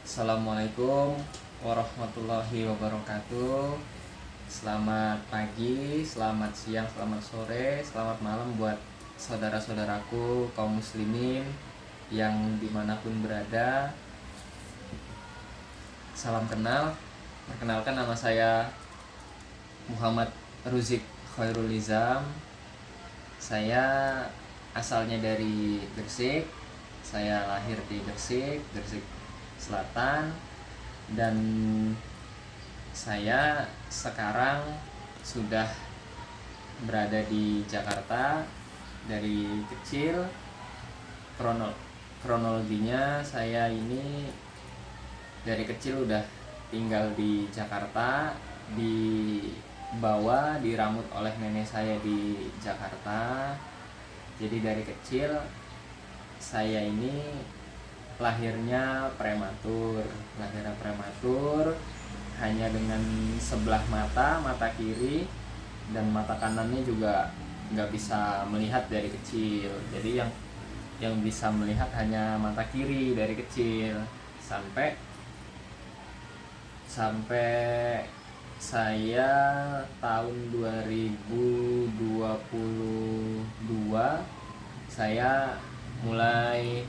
Assalamualaikum warahmatullahi wabarakatuh. Selamat pagi, selamat siang, selamat sore, selamat malam buat saudara-saudaraku kaum muslimin yang dimanapun berada. Salam kenal. Perkenalkan, nama saya Muhammad Ruzik Khairul Izam. Saya asalnya dari Gresik. Saya lahir di Gresik Selatan, dan saya sekarang sudah berada di Jakarta dari kecil. Kronologinya, saya ini dari kecil udah tinggal di Jakarta, dibawa, diramut oleh nenek saya di Jakarta. Jadi dari kecil saya ini lahirnya prematur, hanya dengan sebelah mata kiri, dan mata kanannya juga nggak bisa melihat dari kecil. Jadi yang bisa melihat hanya mata kiri dari kecil sampai saya tahun 2022 saya mulai,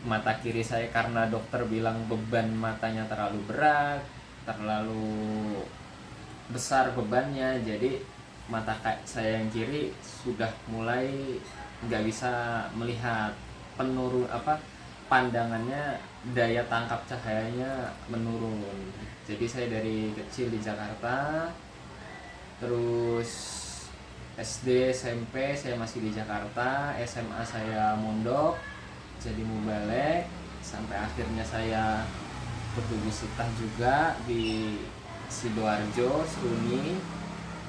mata kiri saya karena dokter bilang beban matanya terlalu berat, terlalu besar bebannya, jadi mata saya yang kiri sudah mulai nggak bisa melihat, pandangannya, daya tangkap cahayanya menurun. Jadi saya dari kecil di Jakarta, terus SD, SMP saya masih di Jakarta, SMA saya mondok jadi mubalek, sampai akhirnya saya bertugasitah juga di Sidoarjo, Seruni,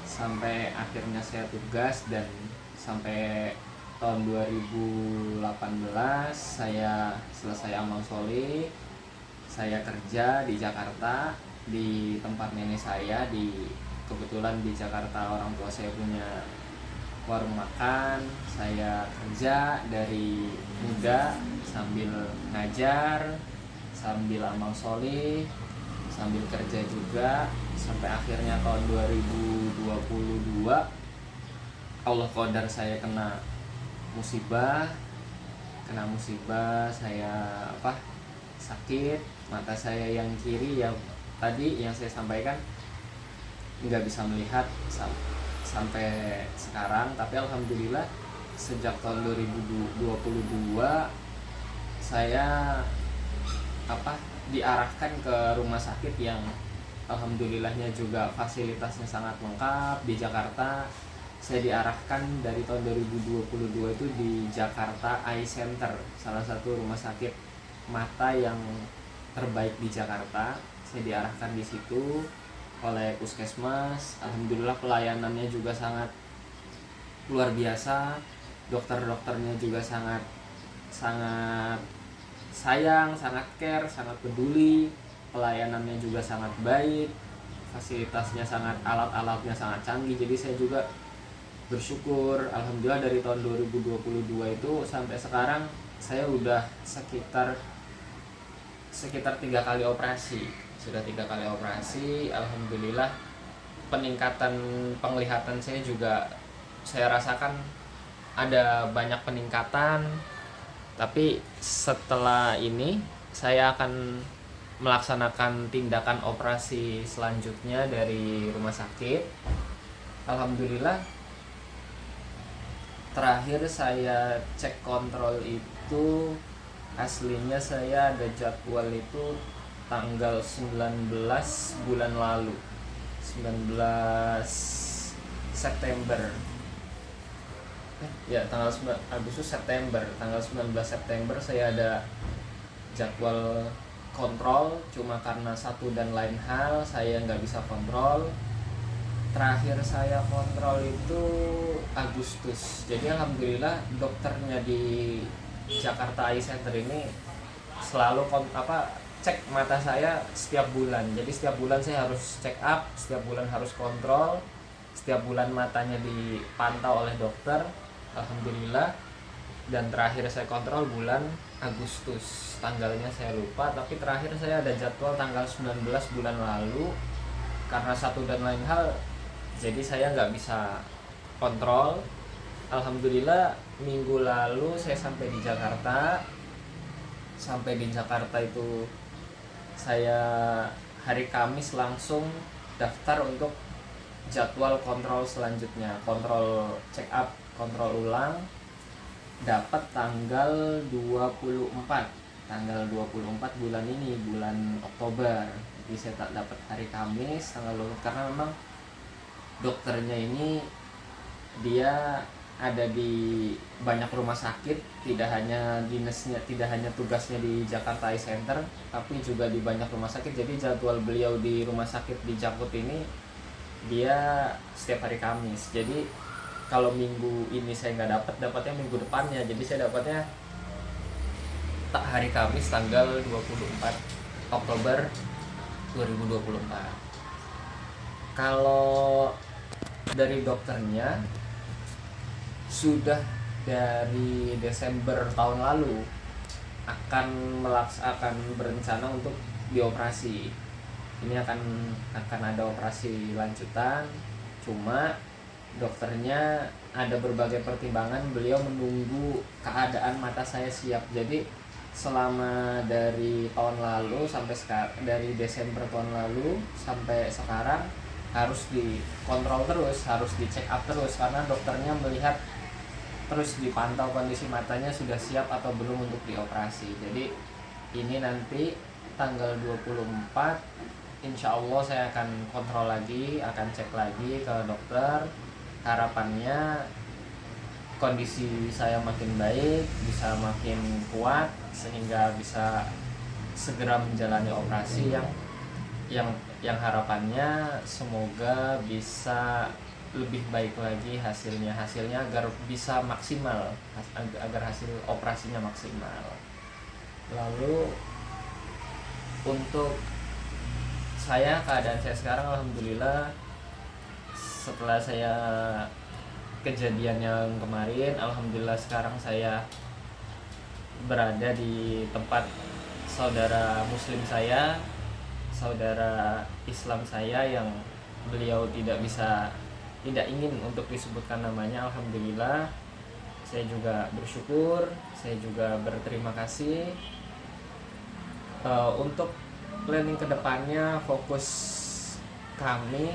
sampai akhirnya saya tugas, dan sampai tahun 2018 saya selesai amal soleh. Saya kerja di Jakarta di tempat nenek saya. Kebetulan di Jakarta orang tua saya punya warung makan. Saya kerja dari muda sambil ngajar, sambil amal soleh, sambil kerja juga, sampai akhirnya tahun 2022 Allah qadar saya kena musibah. Saya sakit. Mata saya yang kiri, yang tadi yang saya sampaikan, nggak bisa melihat sampai sekarang. Tapi alhamdulillah sejak tahun 2022 saya diarahkan ke rumah sakit yang alhamdulillahnya juga fasilitasnya sangat lengkap di Jakarta. Saya diarahkan dari tahun 2022 itu di Jakarta Eye Center, salah satu rumah sakit mata yang terbaik di Jakarta. Saya diarahkan di situ oleh puskesmas. Alhamdulillah pelayanannya juga sangat luar biasa. Dokternya juga sangat sayang, sangat care, sangat peduli. Pelayanannya juga sangat baik. Fasilitasnya alat-alatnya sangat canggih. Jadi saya juga bersyukur, alhamdulillah dari tahun 2022 itu sampai sekarang saya udah sekitar 3 kali operasi. Sudah 3 kali operasi, alhamdulillah peningkatan penglihatan saya juga saya rasakan ada banyak peningkatan. Tapi setelah ini saya akan melaksanakan tindakan operasi selanjutnya dari rumah sakit. Alhamdulillah terakhir saya cek kontrol itu, aslinya saya ada jadwal itu tanggal 19 bulan lalu, 19 September. Tanggal 9 Agustus September, tanggal 19 September saya ada jadwal kontrol, cuma karena satu dan lain hal saya nggak bisa kontrol. Terakhir saya kontrol itu Agustus. Jadi alhamdulillah dokternya di Jakarta Eye Center ini selalu cek mata saya setiap bulan. Jadi setiap bulan saya harus check up, setiap bulan harus kontrol, setiap bulan matanya dipantau oleh dokter. Alhamdulillah dan terakhir saya kontrol bulan Agustus, tanggalnya saya lupa, tapi terakhir saya ada jadwal tanggal 19 bulan lalu. Karena satu dan lain hal, jadi saya nggak bisa kontrol. Alhamdulillah minggu lalu saya sampai di Jakarta. Sampai di Jakarta itu saya hari Kamis langsung daftar untuk jadwal kontrol selanjutnya, kontrol check up, kontrol ulang. Dapat tanggal 24 bulan ini, bulan Oktober. Jadi saya tak dapat hari Kamis tanggal 24 karena memang dokternya ini dia ada di banyak rumah sakit, tidak hanya dinasnya, tidak hanya tugasnya di Jakarta Eye Center, tapi juga di banyak rumah sakit. Jadi jadwal beliau di rumah sakit di Jakut ini dia setiap hari Kamis. Jadi kalau minggu ini saya nggak dapatnya minggu depannya. Jadi saya dapatnya tak hari Kamis tanggal 24 Oktober 2024. Kalau dari dokternya sudah dari Desember tahun lalu akan berencana untuk dioperasi. Ini akan ada operasi lanjutan. Cuma dokternya ada berbagai pertimbangan, beliau menunggu keadaan mata saya siap. Jadi selama dari tahun lalu sampai sekarang, dari Desember tahun lalu sampai sekarang harus dikontrol terus, harus dicek up terus, karena dokternya melihat terus, dipantau kondisi matanya sudah siap atau belum untuk dioperasi. Jadi ini nanti tanggal 24 insya Allah saya akan kontrol lagi, akan cek lagi ke dokter. Harapannya kondisi saya makin baik, bisa makin kuat, sehingga bisa segera menjalani operasi yang harapannya semoga bisa lebih baik lagi hasilnya agar bisa maksimal, agar hasil operasinya maksimal. Lalu untuk keadaan saya sekarang alhamdulillah, setelah saya kejadian yang kemarin, alhamdulillah sekarang saya berada di tempat saudara muslim saya, saudara Islam saya yang beliau tidak ingin untuk disebutkan namanya. Alhamdulillah saya juga bersyukur, saya juga berterima kasih. Untuk planning kedepannya, fokus kami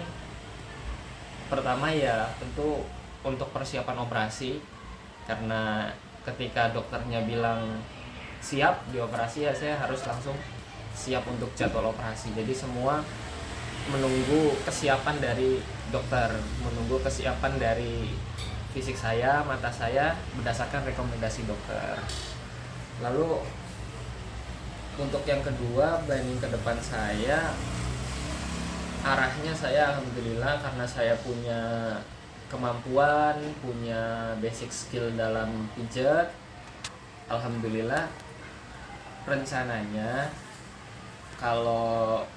pertama ya tentu untuk persiapan operasi, karena ketika dokternya bilang siap dioperasi ya saya harus langsung siap untuk jadwal operasi. Jadi semua menunggu kesiapan dari dokter, menunggu kesiapan dari fisik saya, mata saya berdasarkan rekomendasi dokter. Lalu untuk yang kedua, planning ke depan saya, arahnya saya alhamdulillah karena saya punya kemampuan, punya basic skill dalam pijat. Alhamdulillah rencananya kalau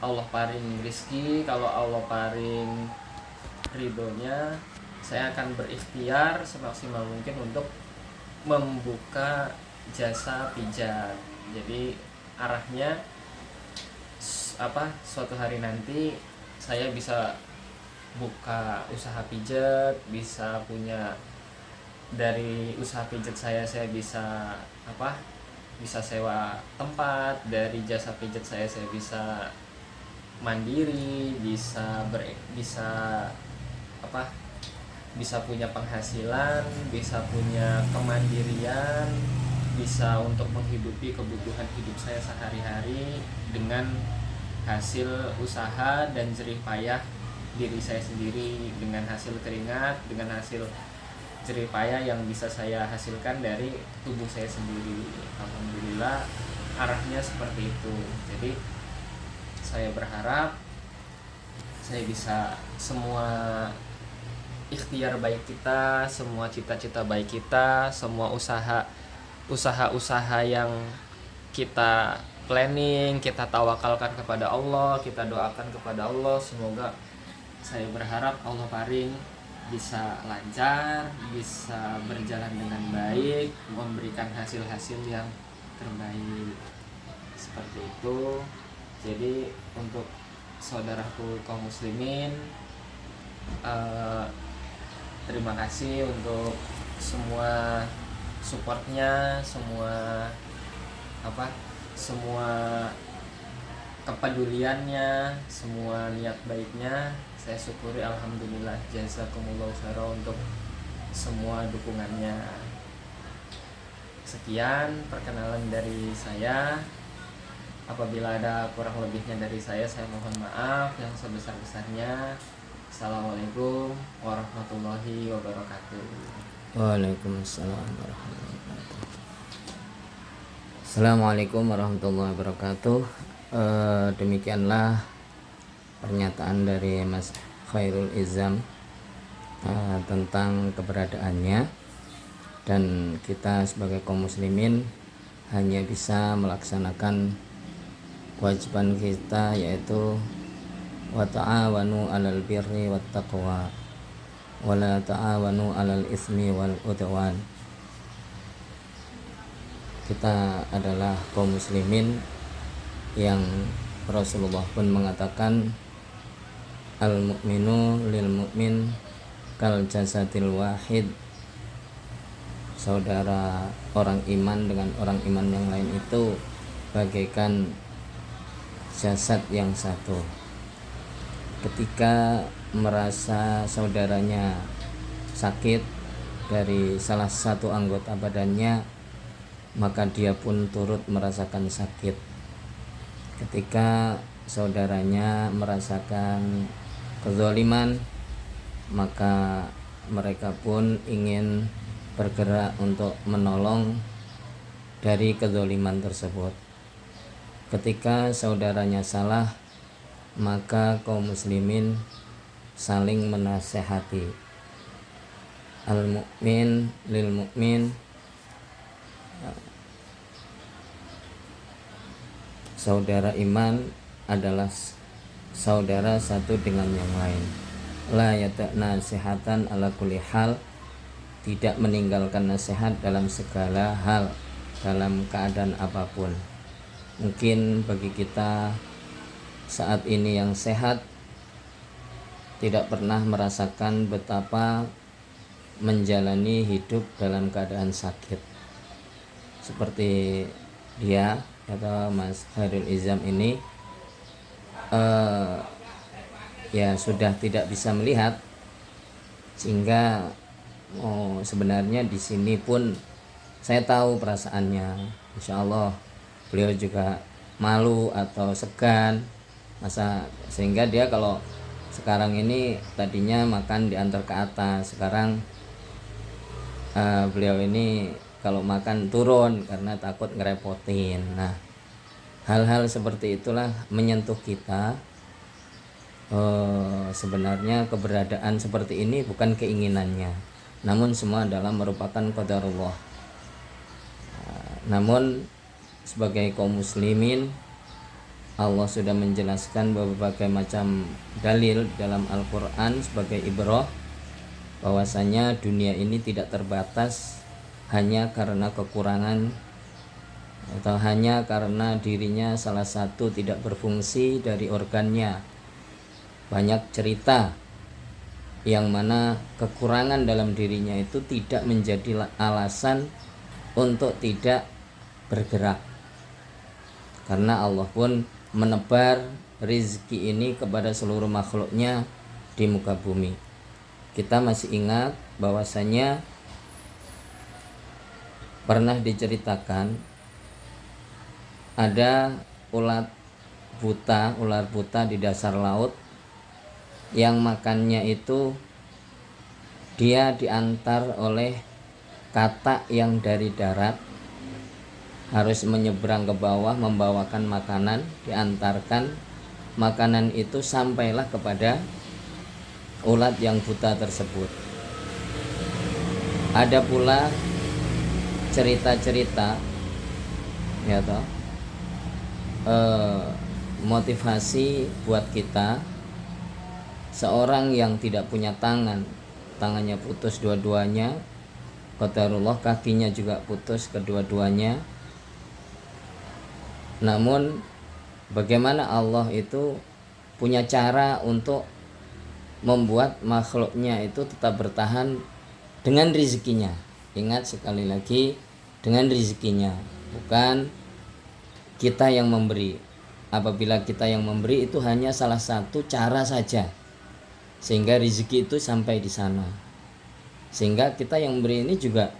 Allah paring rezeki, kalau Allah paring ridhonya, saya akan berikhtiar semaksimal mungkin untuk membuka jasa pijat. Jadi arahnya suatu hari nanti saya bisa buka usaha pijat, bisa punya, dari usaha pijat saya bisa bisa sewa tempat, dari jasa pijat saya bisa mandiri, bisa bisa punya penghasilan, bisa punya kemandirian, bisa untuk menghidupi kebutuhan hidup saya sehari-hari dengan hasil usaha dan jerih payah diri saya sendiri, dengan hasil keringat, dengan hasil jerih payah yang bisa saya hasilkan dari tubuh saya sendiri. Alhamdulillah arahnya seperti itu. Jadi saya berharap saya bisa, semua ikhtiar baik kita, semua cita-cita baik kita, semua usaha-usaha yang kita planning, kita tawakalkan kepada Allah, kita doakan kepada Allah, semoga, saya berharap Allah paring bisa lancar, bisa berjalan dengan baik, memberikan hasil-hasil yang terbaik. Seperti itu. Jadi untuk saudaraku kaum muslimin, terima kasih untuk semua supportnya, semua kepeduliannya, semua niat baiknya. Saya syukuri, alhamdulillah, jazakumullah khairan untuk semua dukungannya. Sekian perkenalan dari saya. Apabila ada kurang lebihnya dari saya mohon maaf yang sebesar-besarnya. Assalamualaikum warahmatullahi wabarakatuh. Waalaikumsalam warahmatullahi wabarakatuh. Assalamualaikum warahmatullahi wabarakatuh. Demikianlah pernyataan dari Mas Khairul Izam tentang keberadaannya, dan kita sebagai kaum muslimin hanya bisa melaksanakan kewajiban kita, yaitu wa ta'awanu 'alal birri wat taqwa wa la ta'awanu 'alal ismi wal udwan. Kita adalah kaum muslimin yang Rasulullah pun mengatakan al mu'minu lil mu'min kal jasadil wahid. Saudara orang iman dengan orang iman yang lain itu bagaikan jasad yang satu. Ketika merasa saudaranya sakit dari salah satu anggota badannya, maka dia pun turut merasakan sakit. Ketika saudaranya merasakan kezaliman, maka mereka pun ingin bergerak untuk menolong dari kezaliman tersebut. Ketika saudaranya salah, maka kaum muslimin saling menasehati. Al mu'min lil mu'min, saudara iman adalah saudara satu dengan yang lain. La yata'na nasihatan ala kulli hal, tidak meninggalkan nasihat dalam segala hal, dalam keadaan apapun. Mungkin bagi kita saat ini yang sehat tidak pernah merasakan betapa menjalani hidup dalam keadaan sakit. Seperti dia atau Mas Khairul Izam ini ya sudah tidak bisa melihat, sehingga sebenarnya di sini pun saya tahu perasaannya. Insya Allah beliau juga malu atau segan, sehingga dia kalau sekarang ini tadinya makan diantar ke atas, sekarang beliau ini kalau makan turun karena takut ngerepotin. Nah, hal-hal seperti itulah menyentuh kita. Sebenarnya keberadaan seperti ini bukan keinginannya, namun semua adalah merupakan qadarullah. Namun sebagai kaum muslimin, Allah sudah menjelaskan berbagai macam dalil dalam Al-Quran sebagai ibrah, bahwasanya dunia ini tidak terbatas hanya karena kekurangan atau hanya karena dirinya salah satu tidak berfungsi dari organnya. Banyak cerita yang mana kekurangan dalam dirinya itu tidak menjadi alasan untuk tidak bergerak, karena Allah pun menebar rizki ini kepada seluruh makhluknya di muka bumi. Kita masih ingat bahwasanya pernah diceritakan ada ular buta di dasar laut yang makannya itu dia diantar oleh katak yang dari darat, harus menyeberang ke bawah membawakan makanan, diantarkan makanan itu sampailah kepada ulat yang buta tersebut. Ada pula cerita-cerita ya toh, motivasi buat kita. Seorang yang tidak punya tangan, tangannya putus dua-duanya, qadarullah kakinya juga putus kedua-duanya. Namun bagaimana Allah itu punya cara untuk membuat makhluknya itu tetap bertahan dengan rezekinya. Ingat sekali lagi, dengan rezekinya, bukan kita yang memberi. Apabila kita yang memberi itu hanya salah satu cara saja, sehingga rezeki itu sampai di sana. Sehingga kita yang memberi ini juga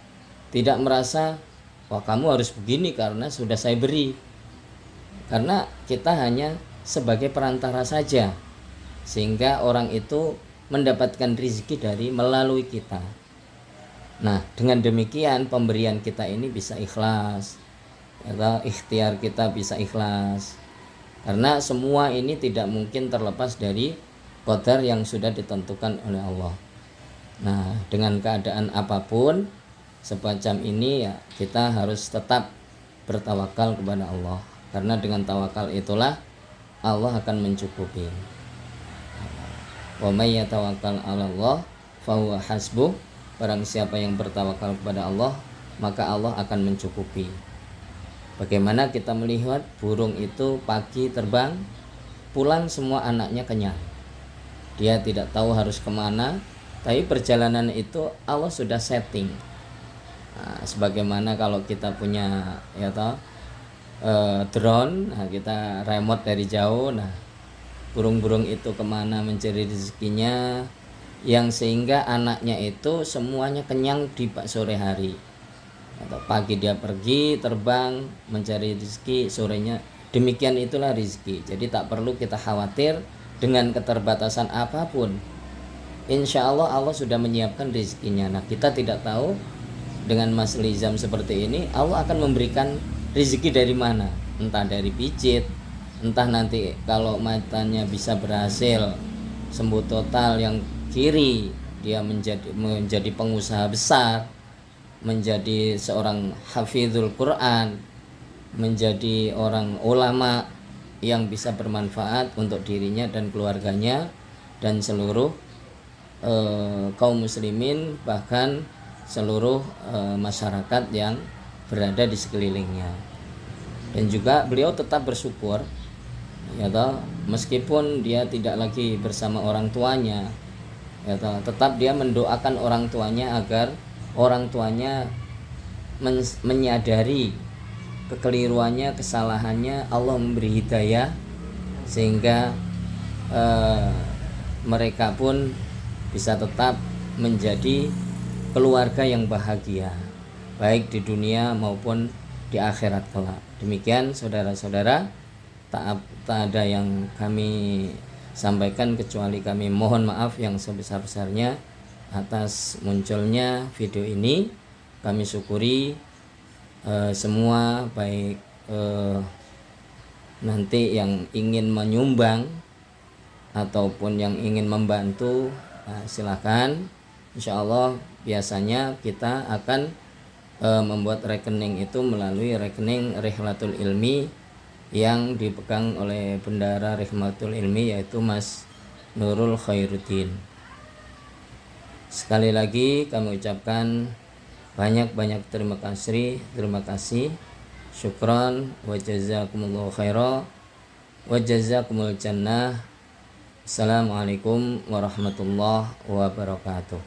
tidak merasa, wah kamu harus begini karena sudah saya beri. Karena kita hanya sebagai perantara saja, sehingga orang itu mendapatkan rezeki dari melalui kita. Nah, dengan demikian pemberian kita ini bisa ikhlas, atau ikhtiar kita bisa ikhlas. Karena semua ini tidak mungkin terlepas dari qadar yang sudah ditentukan oleh Allah. Nah, dengan keadaan apapun semacam ini ya kita harus tetap bertawakal kepada Allah. Karena dengan tawakal itulah Allah akan mencukupi. Wa may yatawakkal 'ala Allah fa huwa hasbuh. Barang siapa yang bertawakal kepada Allah, maka Allah akan mencukupi. Bagaimana kita melihat burung itu pagi terbang, pulang semua anaknya kenyang. Dia tidak tahu harus kemana, tapi perjalanan itu Allah sudah setting. Nah, sebagaimana kalau kita punya drone, nah kita remote dari jauh, nah burung-burung itu kemana mencari rezekinya, yang sehingga anaknya itu semuanya kenyang di sore hari. Atau pagi dia pergi terbang mencari rezeki, sorenya demikian, itulah rezeki. Jadi tak perlu kita khawatir dengan keterbatasan apapun. Insya Allah Allah sudah menyiapkan rezekinya. Nah kita tidak tahu dengan Mas Lizam seperti ini Allah akan memberikan rezeki dari mana, entah dari pijit, entah nanti kalau matanya bisa berhasil sembuh total yang kiri, dia menjadi pengusaha besar, menjadi seorang hafizul Quran, menjadi orang ulama yang bisa bermanfaat untuk dirinya dan keluarganya dan seluruh kaum muslimin, bahkan seluruh masyarakat yang berada di sekelilingnya. Dan juga beliau tetap bersyukur, meskipun dia tidak lagi bersama orang tuanya, tetap dia mendoakan orang tuanya agar orang tuanya menyadari kekeliruannya, kesalahannya, Allah memberi hidayah sehingga mereka pun bisa tetap menjadi keluarga yang bahagia baik di dunia maupun di akhirat kelak. Demikian saudara-saudara, tak ada yang kami sampaikan kecuali kami mohon maaf yang sebesar-besarnya atas munculnya video ini. Kami syukuri semua, baik nanti yang ingin menyumbang ataupun yang ingin membantu, silakan. Insya Allah biasanya kita akan membuat rekening itu melalui rekening Rihlatul Ilmi yang dipegang oleh Bendara Rihlatul Ilmi, yaitu Mas Nurul Khairuddin. Sekali lagi kami ucapkan banyak-banyak terima kasih, syukran wa jazakumullahu khaira wa jazakumul jannah. Assalamualaikum warahmatullahi wabarakatuh.